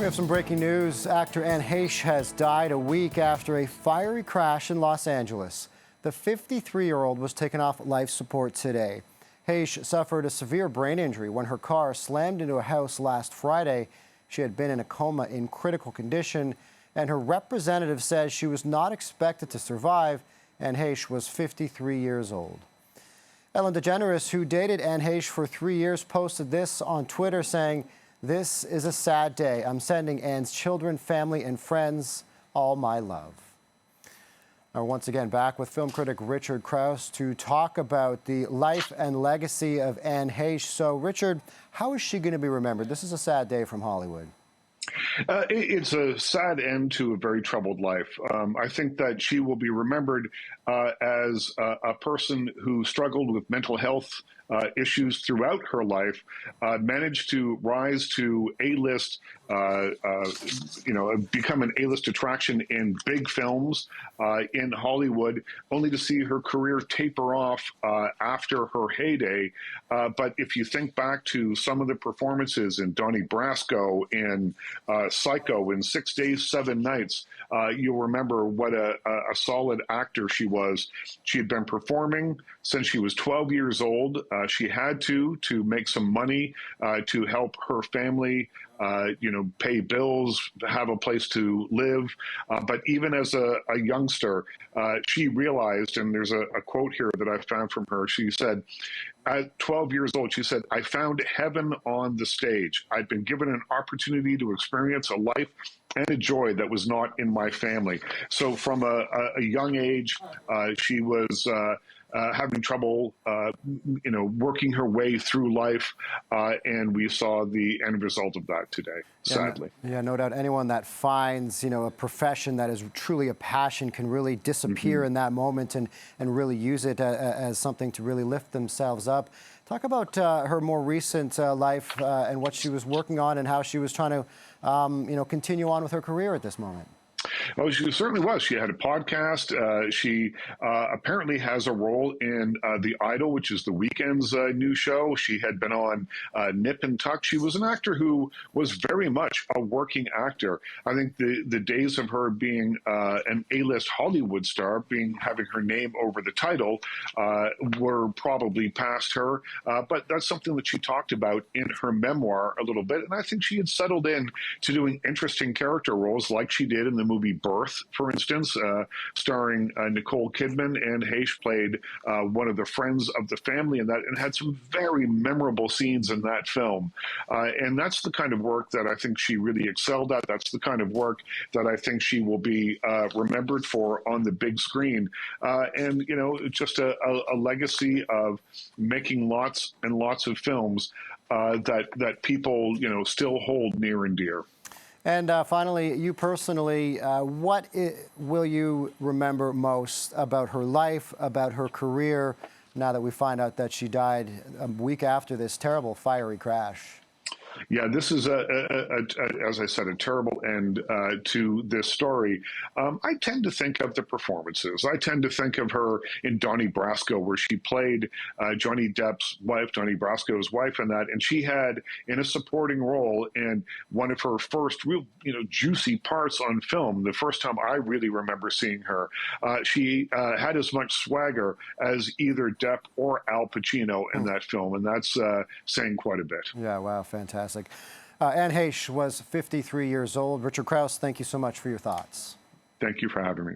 We have some breaking news. Actor Anne Heche has died a week after a fiery crash in Los Angeles. The 53-year-old was taken off life support today. Heche suffered a severe brain injury when her car slammed into a house last Friday. She had been in a coma in critical condition, and her representative says she was not expected to survive. Anne Heche was 53 years old. Ellen DeGeneres, who dated Anne Heche for 3 years, posted this on Twitter saying, "This is a sad day. I'm sending Anne's children, family, and friends all my love." Now, once again, back with film critic Richard Krause to talk about the life and legacy of Anne Heche. So, Richard, how is she going to be remembered? This is a sad day from Hollywood. It's a sad end to a very troubled life. I think that she will be remembered as a person who struggled with mental health issues throughout her life, managed to rise to A-list, become an A-list attraction in big films in Hollywood, only to see her career taper off after her heyday. But if you think back to some of the performances in Donnie, Brasco, in Psycho, in 6 Days, 7 Nights, you'll remember what a solid actor she was. She had been performing since she was 12 years old. She had to make some money to help her family, pay bills, have a place to live. But even as a youngster, she realized, and there's a quote here that I found from her. She said, at 12 years old, she said, "I found heaven on the stage. I'd been given an opportunity to experience a life and a joy that was not in my family." So from a young age, she was having trouble, working her way through life, and we saw the end result of that today, sadly. Yeah, no doubt. Anyone that finds, a profession that is truly a passion can really disappear in that moment and really use it as something to really lift themselves up. Talk about her more recent life and what she was working on and how she was trying to, continue on with her career at this moment. Oh, she certainly was. She had a podcast. She apparently has a role in The Idol, which is the Weeknd's new show. She had been on Nip and Tuck. She was an actor who was very much a working actor. I think the days of her being an A-list Hollywood star, having her name over the title, were probably past her. But that's something that she talked about in her memoir a little bit. And I think she had settled in to doing interesting character roles like she did in the movie Birth, for instance, starring Nicole Kidman, and Heche played one of the friends of the family in that, and had some very memorable scenes in that film. And that's the kind of work that I think she really excelled at. That's the kind of work that I think she will be remembered for on the big screen. And, just a legacy of making lots and lots of films that people, still hold near and dear. And finally, you personally, what will you remember most about her life, about her career, now that we find out that she died a week after this terrible fiery crash? Yeah, this is, as I said, a terrible end to this story. I tend to think of the performances. I tend to think of her in Donnie Brasco, where she played Johnny Depp's wife, Donnie Brasco's wife in that, and she had in a supporting role in one of her first real, juicy parts on film. The first time I really remember seeing her, she had as much swagger as either Depp or Al Pacino in that film, and that's saying quite a bit. Yeah, wow, fantastic. Anne Heche was 53 years old. Richard Krause, thank you so much for your thoughts. Thank you for having me.